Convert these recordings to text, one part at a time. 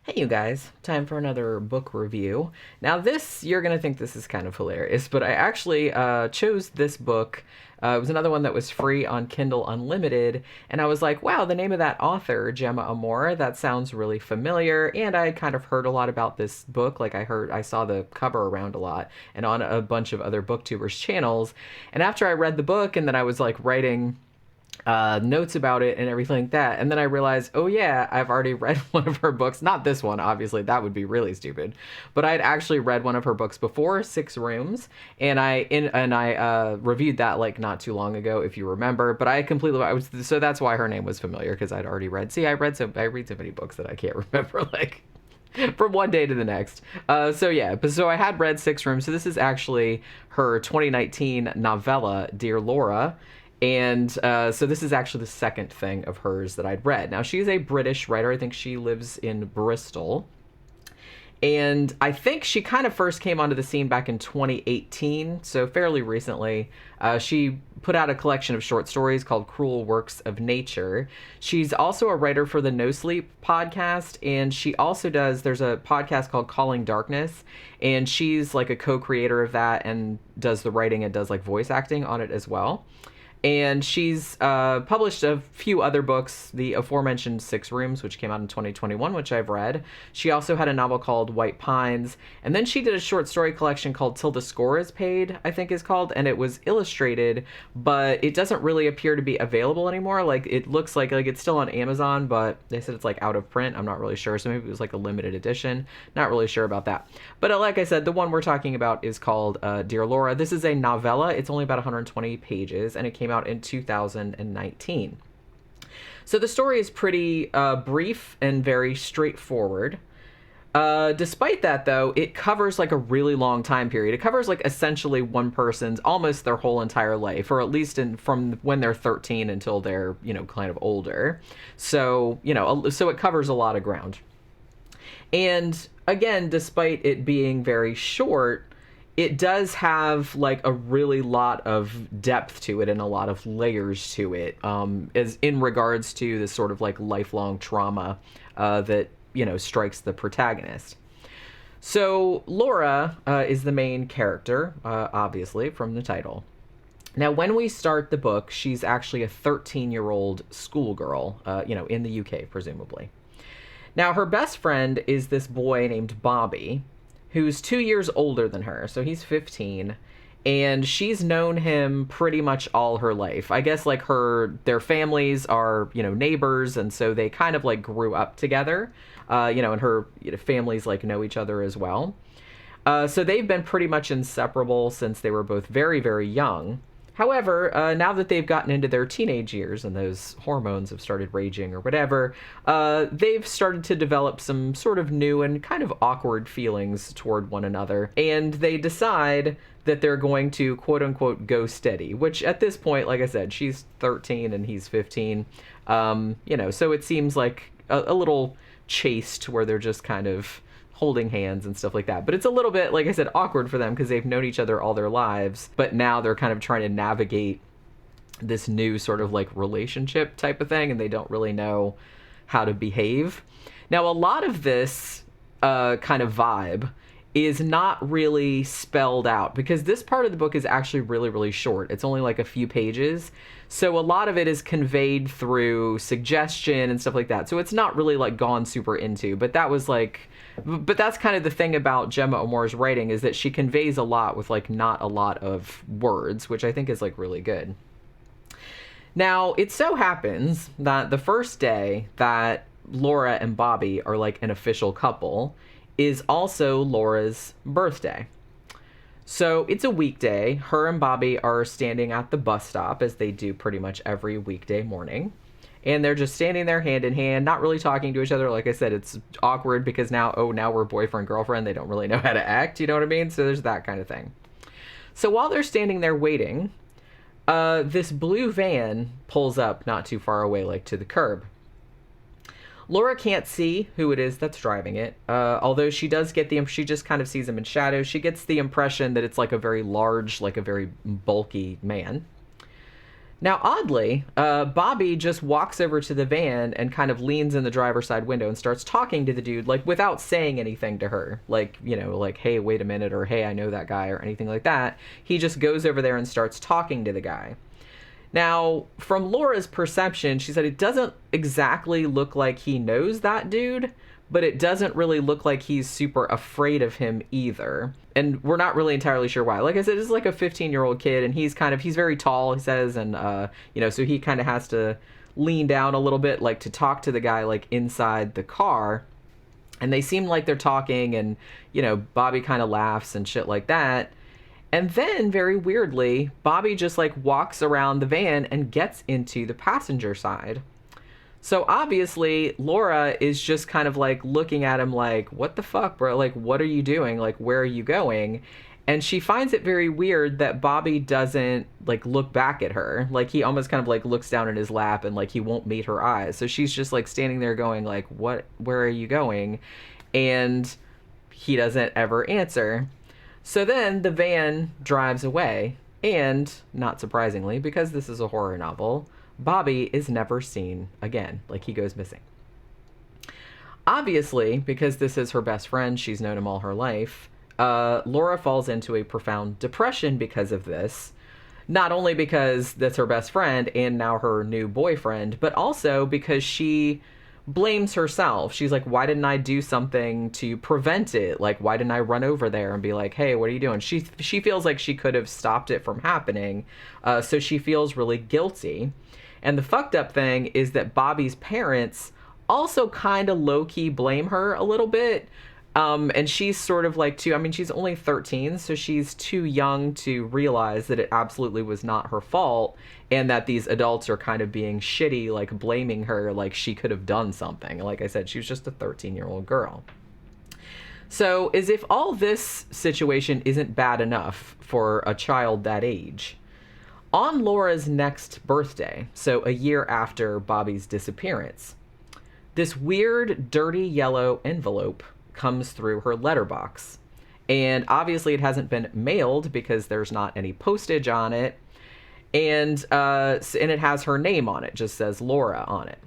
Hey, you guys, time for another book review. Now, this, you're going to think this is kind of hilarious, but I actually chose this book. It was another one that was free on Kindle Unlimited, and I was like, wow, the name of that author, Gemma Amor, that sounds really familiar, and I kind of heard a lot about this book. Like, I saw the cover around a lot, and on a bunch of other booktubers' channels, and after I read the book, and then I was like writing notes about it and everything like that. And then I realized, oh yeah, I've already read one of her books. Not this one, obviously, that would be really stupid. But I'd actually read one of her books before, Six Rooms, and I reviewed that like not too long ago, if you remember. But so that's why her name was familiar because I'd already read. See, I read so many books that I can't remember like from one day to the next. So I had read Six Rooms. So this is actually her 2019 novella, Dear Laura. And so this is actually the second thing of hers that I'd read. Now, she's a British writer. I think she lives in Bristol. And I think she kind of first came onto the scene back in 2018, so fairly recently. She put out a collection of short stories called Cruel Works of Nature. She's also a writer for the No Sleep podcast, and she also there's a podcast called Calling Darkness, and she's like a co-creator of that and does the writing and does like voice acting on it as well. And she's published a few other books, the aforementioned Six Rooms, which came out in 2021, which I've read. She also had a novel called White Pines. And then she did a short story collection called Till the Score is Paid, I think is called. And it was illustrated, but it doesn't really appear to be available anymore. Like, it looks like it's still on Amazon, but they said it's like out of print. I'm not really sure. So maybe it was like a limited edition. Not really sure about that. But like I said, the one we're talking about is called Dear Laura. This is a novella. It's only about 120 pages, and it came out in 2019. So the story is pretty brief and very straightforward. Despite that, though, it covers like a really long time period. It covers like essentially one person's almost their whole entire life, or at least from when they're 13 until they're, kind of older. So, so it covers a lot of ground. And again, despite it being very short, it does have like a really lot of depth to it and a lot of layers to it, as in regards to this sort of like lifelong trauma that strikes the protagonist. So Laura is the main character, obviously from the title. Now, when we start the book, she's actually a 13-year-old schoolgirl, in the UK, presumably. Now, her best friend is this boy named Bobby, who's 2 years older than her, so he's 15, and she's known him pretty much all her life. I guess like their families are, neighbors, and so they kind of like grew up together, and her families like know each other as well. So they've been pretty much inseparable since they were both very, very young. However, now that they've gotten into their teenage years and those hormones have started raging or whatever, they've started to develop some sort of new and kind of awkward feelings toward one another. And they decide that they're going to, quote unquote, go steady, which at this point, like I said, she's 13 and he's 15. So it seems like a little chaste where they're just kind of holding hands and stuff like that. But it's a little bit, like I said, awkward for them because they've known each other all their lives, but now they're kind of trying to navigate this new sort of like relationship type of thing, and they don't really know how to behave. Now, a lot of this kind of vibe is not really spelled out because this part of the book is actually really, really short. It's only like a few pages. So a lot of it is conveyed through suggestion and stuff like that. So it's not really like gone super into, but that's kind of the thing about Gemma Amor's writing, is that she conveys a lot with like not a lot of words, which I think is like really good. Now, it so happens that the first day that Laura and Bobby are like an official couple is also Laura's birthday. So it's a weekday. Her and Bobby are standing at the bus stop, as they do pretty much every weekday morning. And they're just standing there hand in hand, not really talking to each other. Like I said, it's awkward because now we're boyfriend, girlfriend. They don't really know how to act, you know what I mean? So there's that kind of thing. So while they're standing there waiting, this blue van pulls up not too far away, like to the curb. Laura can't see who it is that's driving it, although she does get she just kind of sees him in shadow. She gets the impression that it's like a very large, like a very bulky man. Now, oddly, Bobby just walks over to the van and kind of leans in the driver's side window and starts talking to the dude, like, without saying anything to her. Like, you know, like, hey, wait a minute, or hey, I know that guy, or anything like that. He just goes over there and starts talking to the guy. Now, from Laura's perception, she said it doesn't exactly look like he knows that dude, but it doesn't really look like he's super afraid of him either. And we're not really entirely sure why. Like I said, it's like a 15-year-old kid, and he's very tall, he says, and, you know, so he kind of has to lean down a little bit, like, to talk to the guy, like, inside the car. And they seem like they're talking, and, you know, Bobby kind of laughs and shit like that. And then, very weirdly, Bobby just, like, walks around the van and gets into the passenger side. So obviously, Laura is just kind of like looking at him like, what the fuck, bro? Like, what are you doing? Like, where are you going? And she finds it very weird that Bobby doesn't, like, look back at her. Like, he almost kind of, like, looks down in his lap and, like, he won't meet her eyes. So she's just, like, standing there going, like, what, where are you going? And he doesn't ever answer. So then the van drives away. And, not surprisingly, because this is a horror novel, Bobby is never seen again. Like, he goes missing. Obviously, because this is her best friend, she's known him all her life, Laura falls into a profound depression because of this. Not only because that's her best friend and now her new boyfriend, but also because she blames herself. She's like, why didn't I do something to prevent it? Like, why didn't I run over there and be like, hey, what are you doing? She feels like she could have stopped it from happening. So she feels really guilty. And the fucked up thing is that Bobby's parents also kind of low-key blame her a little bit. And she's sort of like too, I mean, she's only 13, so she's too young to realize that it absolutely was not her fault and that these adults are kind of being shitty, like blaming her like she could have done something. Like I said, she was just a 13-year-old girl. So as if all this situation isn't bad enough for a child that age, on Laura's next birthday, so a year after Bobby's disappearance, this weird, dirty yellow envelope comes through her letterbox. And obviously it hasn't been mailed because there's not any postage on it. And it has her name on it, just says Laura on it.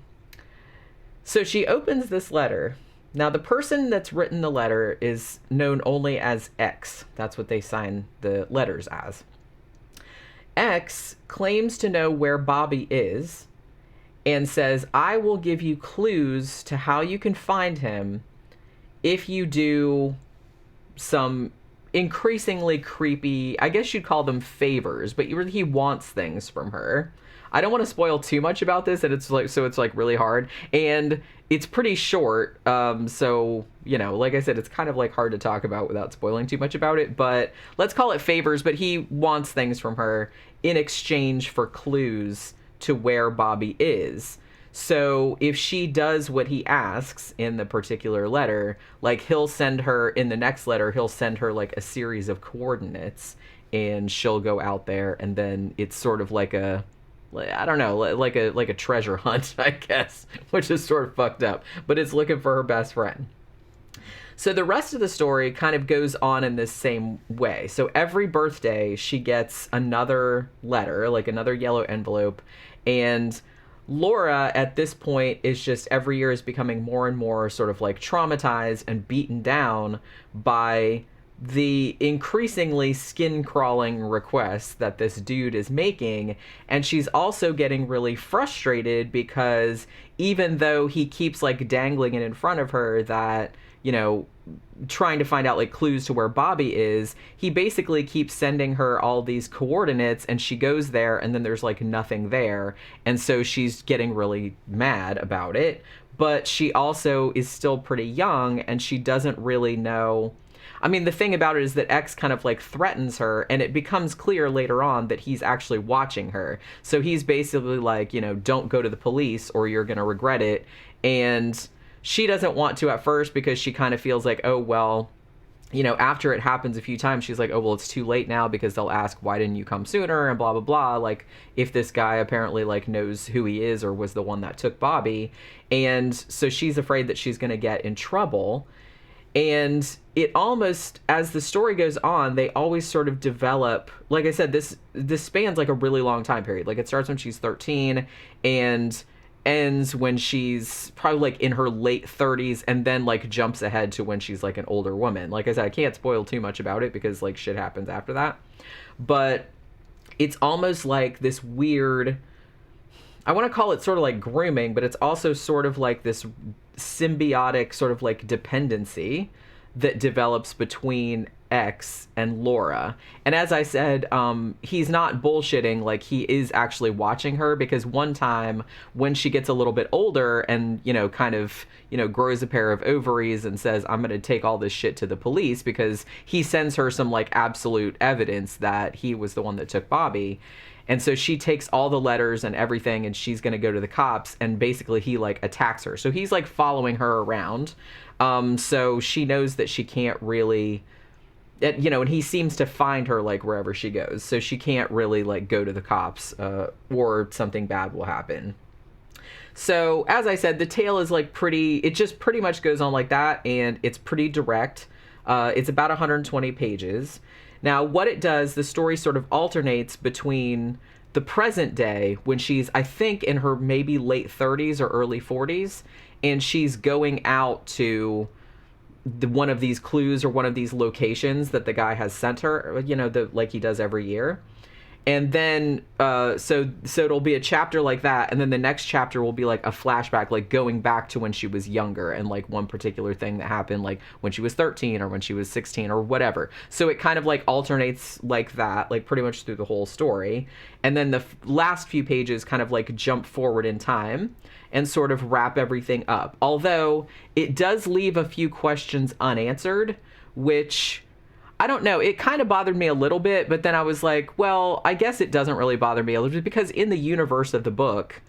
So she opens this letter. Now, the person that's written the letter is known only as X. That's what they sign the letters as. X claims to know where Bobby is and says, I will give you clues to how you can find him if you do some increasingly creepy, I guess you'd call them favors, but he wants things from her. I don't want to spoil too much about this, and it's like really hard, and it's pretty short. So, you know, like I said, it's kind of like hard to talk about without spoiling too much about it, but let's call it favors. But he wants things from her in exchange for clues to where Bobby is. So if she does what he asks in the particular letter, like he'll send her in the next letter, he'll send her like a series of coordinates, and she'll go out there, and then it's sort of like a, I don't know, like a treasure hunt, I guess, which is sort of fucked up, but it's looking for her best friend. So the rest of the story kind of goes on in this same way. So every birthday she gets another letter, like another yellow envelope, and Laura at this point is just every year is becoming more and more sort of like traumatized and beaten down by the increasingly skin-crawling requests that this dude is making. And she's also getting really frustrated because even though he keeps like dangling it in front of her that, you know, trying to find out like clues to where Bobby is, he basically keeps sending her all these coordinates, and she goes there and then there's like nothing there. And so she's getting really mad about it, but she also is still pretty young and she doesn't really know. I mean, the thing about it is that X kind of like threatens her, and it becomes clear later on that he's actually watching her. So he's basically like, you know, don't go to the police or you're going to regret it. And she doesn't want to at first because she kind of feels like, oh, well, you know, after it happens a few times, she's like, oh, well, it's too late now because they'll ask, why didn't you come sooner? And blah, blah, blah. Like, if this guy apparently like knows who he is or was the one that took Bobby. And so she's afraid that she's going to get in trouble. And it almost, as the story goes on, they always sort of develop, like I said, this spans like a really long time period. Like it starts when she's 13 and ends when she's probably like in her late 30s, and then like jumps ahead to when she's like an older woman. Like I said, I can't spoil too much about it because like shit happens after that. But it's almost like this weird, I want to call it sort of like grooming, but it's also sort of like this symbiotic sort of like dependency that develops between X and Laura. And as I said, he's not bullshitting, like he is actually watching her, because one time when she gets a little bit older and, you know, kind of, you know, grows a pair of ovaries and says, I'm going to take all this shit to the police, because he sends her some like absolute evidence that he was the one that took Bobby. And so she takes all the letters and everything, and she's going to go to the cops, and basically he like attacks her. So he's like following her around. So she knows that she can't really, you know, and he seems to find her like wherever she goes. So she can't really like go to the cops, or something bad will happen. So as I said, the tale is like it just pretty much goes on like that. And it's pretty direct. It's about 120 pages. Now, what it does, the story sort of alternates between the present day, when she's, I think, in her maybe late 30s or early 40s, and she's going out to one of these clues or one of these locations that the guy has sent her, you know, like he does every year. And then, so it'll be a chapter like that, and then the next chapter will be like a flashback, like going back to when she was younger, and like one particular thing that happened, like when she was 13 or when she was 16 or whatever. So it kind of like alternates like that, like pretty much through the whole story. And then the last few pages kind of like jump forward in time and sort of wrap everything up. Although it does leave a few questions unanswered, which, I don't know, it kind of bothered me a little bit, but then I was like, well, I guess it doesn't really bother me a little bit, because in the universe of the book,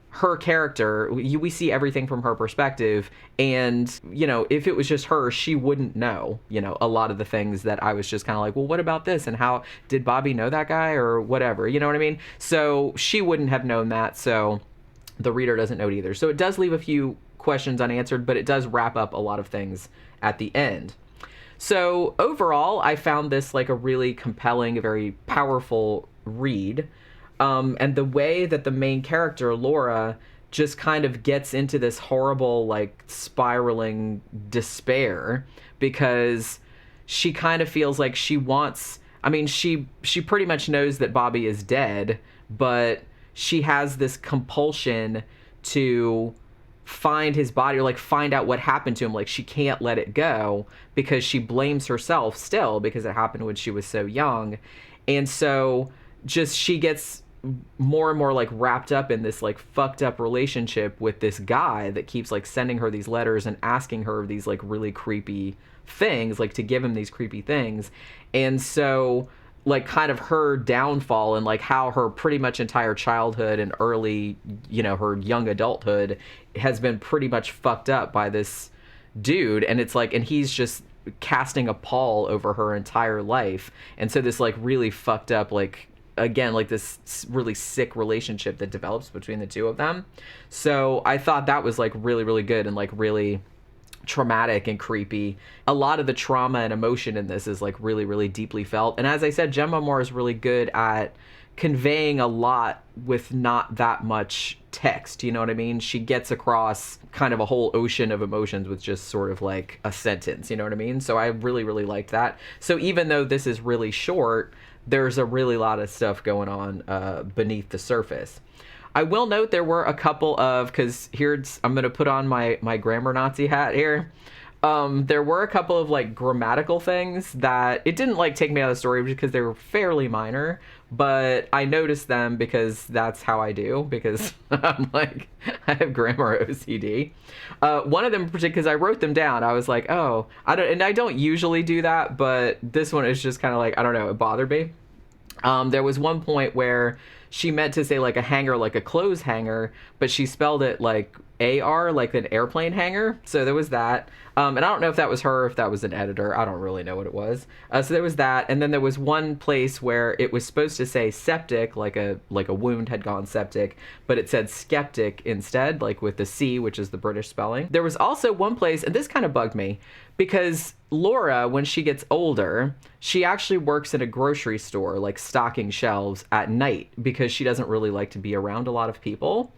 her character, we see everything from her perspective, and, you know, if it was just her, she wouldn't know, you know, a lot of the things that I was just kind of like, well, what about this, and how did Bobby know that guy, or whatever, you know what I mean? So she wouldn't have known that, so the reader doesn't know it either. So it does leave a few questions unanswered, but it does wrap up a lot of things at the end. So overall, I found this like a really compelling, very powerful read. And the way that the main character, Laura, just kind of gets into this horrible, like, spiraling despair, because she kind of feels like she wants, I mean, she pretty much knows that Bobby is dead, but she has this compulsion to find his body, or like find out what happened to him. Like she can't let it go, because she blames herself still, because it happened when she was so young. And so just she gets more and more like wrapped up in this like fucked up relationship with this guy that keeps like sending her these letters and asking her these like really creepy things, like to give him these creepy things. And so like kind of her downfall, and like how her pretty much entire childhood and early, you know, her young adulthood has been pretty much fucked up by this dude. And it's like, and he's just casting a pall over her entire life. And so this like really fucked up, like, again, like this really sick relationship that develops between the two of them. So I thought that was like really, really good, and like really traumatic and creepy. A lot of the trauma and emotion in this is like really, really deeply felt. And as I said, Gemma Moore is really good at conveying a lot with not that much text, you know what I mean? She gets across kind of a whole ocean of emotions with just sort of like a sentence, you know what I mean? So I really, really liked that. So even though this is really short, there's a really lot of stuff going on beneath the surface. I will note there were a couple of, because here's, I'm going to put on my grammar Nazi hat here. There were a couple of like grammatical things that it didn't like take me out of the story, because they were fairly minor, but I noticed them because that's how I do, because I'm like, I have grammar OCD. One of them in particular, because I wrote them down, I was like, oh, I don't usually do that, but this one is just kind of like, I don't know, it bothered me. There was one point where she meant to say like a hanger, like a clothes hanger, but she spelled it like AR, like an airplane hangar. So there was that. And I don't know if that was her, if that was an editor. I don't really know what it was. So there was that. And then there was one place where it was supposed to say septic, like a wound had gone septic, but it said skeptic instead, like with the C, which is the British spelling. There was also one place, and this kind of bugged me, because Laura, when she gets older, she actually works in a grocery store, like stocking shelves at night, because she doesn't really like to be around a lot of people.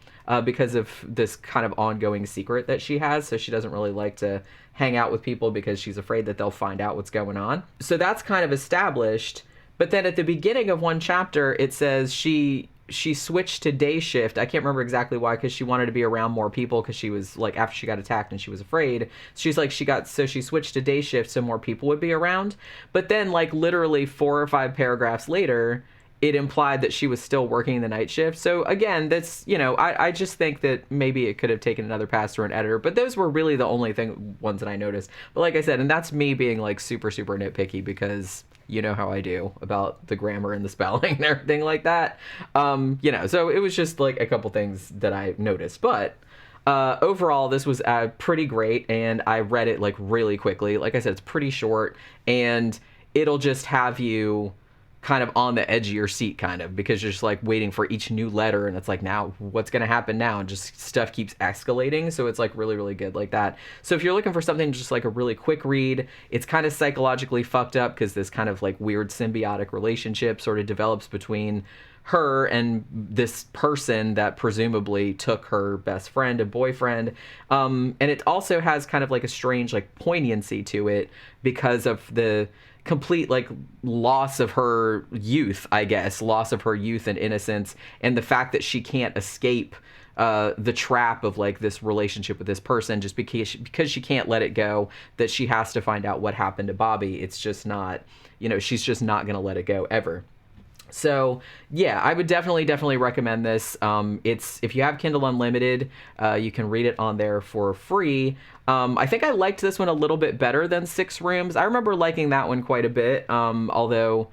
Because of this kind of ongoing secret that she has. So she doesn't really like to hang out with people because she's afraid that they'll find out what's going on. So that's kind of established. But then at the beginning of one chapter, it says she switched to day shift. I can't remember exactly why, because she wanted to be around more people, because she was like, after she got attacked and she was afraid. She's like, she switched to day shift so more people would be around. But then like literally 4 or 5 paragraphs later, it implied that she was still working the night shift. So again, that's, I just think that maybe it could have taken another pass through an editor, but those were really the only ones that I noticed. But like I said, and that's me being like super, super nitpicky, because you know how I do about the grammar and the spelling and everything like that. So it was just like a couple things that I noticed, but overall, this was pretty great, and I read it like really quickly. Like I said, it's pretty short, and it'll just have you kind of on the edge of your seat, kind of, because you're just like waiting for each new letter, and it's like, now what's going to happen now, and just stuff keeps escalating. So it's like really, really good like that. So if you're looking for something just like a really quick read, it's kind of psychologically fucked up, because this kind of like weird symbiotic relationship sort of develops between her and this person that presumably took her best friend and boyfriend. And it also has kind of like a strange like poignancy to it, because of the complete like loss of her youth, I guess, loss of her youth and innocence, and the fact that she can't escape the trap of like this relationship with this person, just because she can't let it go, that she has to find out what happened to Bobby. It's just not, she's just not going to let it go ever. So yeah, I would definitely recommend this. It's, if you have Kindle Unlimited, you can read it on there for free. I think I liked this one a little bit better than 6 Rooms. I remember liking that one quite a bit. Although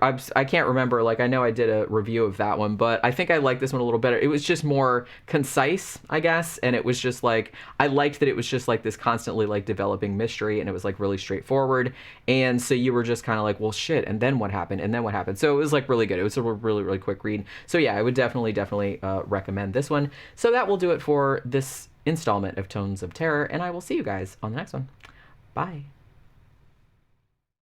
I can't remember, like I know I did a review of that one, but I think I liked this one a little better. It was just more concise, I guess, and it was just like, I liked that it was just like this constantly like developing mystery, and it was like really straightforward, and so you were just kind of like, well shit, and then what happened, and then what happened. So it was like really good. It was a really, really quick read. So yeah, I would definitely recommend this one. So that will do it for this installment of Tones of Terror, and I will see you guys on the next one. Bye.